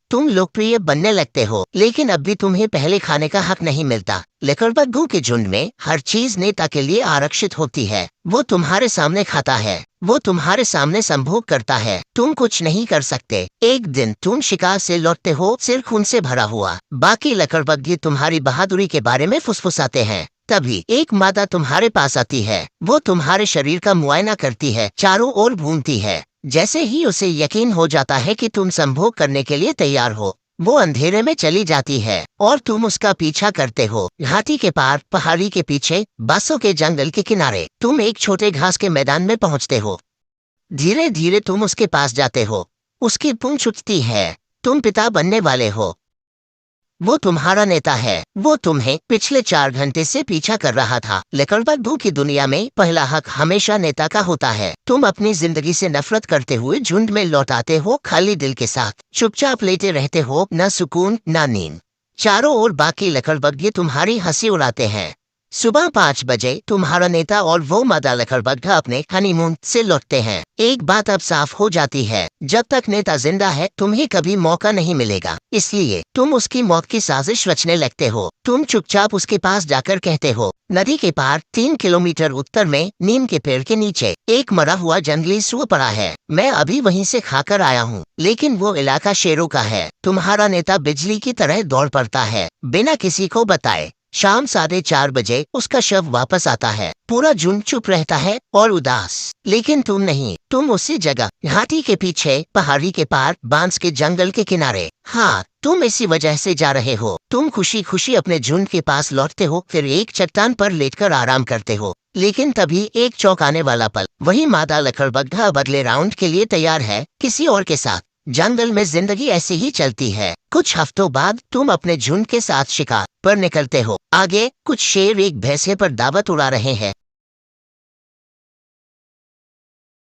तुम लोकप्रिय बनने लगते हो, लेकिन अब भी तुम्हें पहले खाने का हक नहीं मिलता। लकड़बग्घों के झुंड में हर चीज नेता के लिए आरक्षित होती है। वो तुम्हारे सामने खाता है, वो तुम्हारे सामने संभोग करता है। तुम कुछ नहीं कर सकते। एक दिन तुम शिकार से लौटते हो, सिर खून से भरा हुआ। बाकी लकड़बग्घे तुम्हारी बहादुरी के बारे में फुसफुसाते हैं। तभी एक मादा तुम्हारे पास आती है। वो तुम्हारे शरीर का मुआयना करती है, चारों ओर घूमती है। जैसे ही उसे यकीन हो जाता है कि तुम संभोग करने के लिए तैयार हो, वो अंधेरे में चली जाती है और तुम उसका पीछा करते हो। घाटी के पार, पहाड़ी के पीछे, बांसों के जंगल के किनारे तुम एक छोटे घास के मैदान में पहुंचते हो। धीरे धीरे तुम उसके पास जाते हो। उसकी पूंछ उठती है। तुम पिता बनने वाले हो। वो तुम्हारा नेता है। वो तुम्हें पिछले 4 घंटे से पीछा कर रहा था। लकड़बग्घों की दुनिया में पहला हक हमेशा नेता का होता है। तुम अपनी जिंदगी से नफरत करते हुए झुंड में लौट आते हो, खाली दिल के साथ। चुपचाप लेटे रहते हो, न सुकून न नींद। चारों ओर बाकी लकड़बग्घे तुम्हारी हंसी उड़ाते हैं। सुबह 5 बजे तुम्हारा नेता और वो मादा लकड़बग्घा अपने हनीमून से लौटते हैं। एक बात अब साफ हो जाती है, जब तक नेता जिंदा है तुम्हें कभी मौका नहीं मिलेगा। इसलिए तुम उसकी मौत की साजिश रचने लगते हो। तुम चुपचाप उसके पास जाकर कहते हो, नदी के पार 3 किलोमीटर उत्तर में नीम के पेड़ के नीचे एक मरा हुआ जंगली सूअर पड़ा है। मैं अभी वहीं से खाकर आया हूँ, लेकिन वो इलाका शेरों का है। तुम्हारा नेता बिजली की तरह दौड़ पड़ता है, बिना किसी को बताए। शाम 4:30 बजे उसका शव वापस आता है। पूरा झुंड चुप रहता है और उदास, लेकिन तुम नहीं। तुम उसी जगह, घाटी के पीछे, पहाड़ी के पार, बांस के जंगल के किनारे। हाँ, तुम इसी वजह से जा रहे हो। तुम खुशी खुशी अपने झुंड के पास लौटते हो, फिर एक चट्टान पर लेटकर आराम करते हो। लेकिन तभी एक चौंकाने वाला पल। वही मादा लकड़बग्घा अगले राउंड के लिए तैयार है, किसी और के साथ। जंगल में जिंदगी ऐसे ही चलती है। कुछ हफ्तों बाद तुम अपने झुंड के साथ शिकार पर निकलते हो। आगे कुछ शेर एक भैंसे पर दावत उड़ा रहे हैं।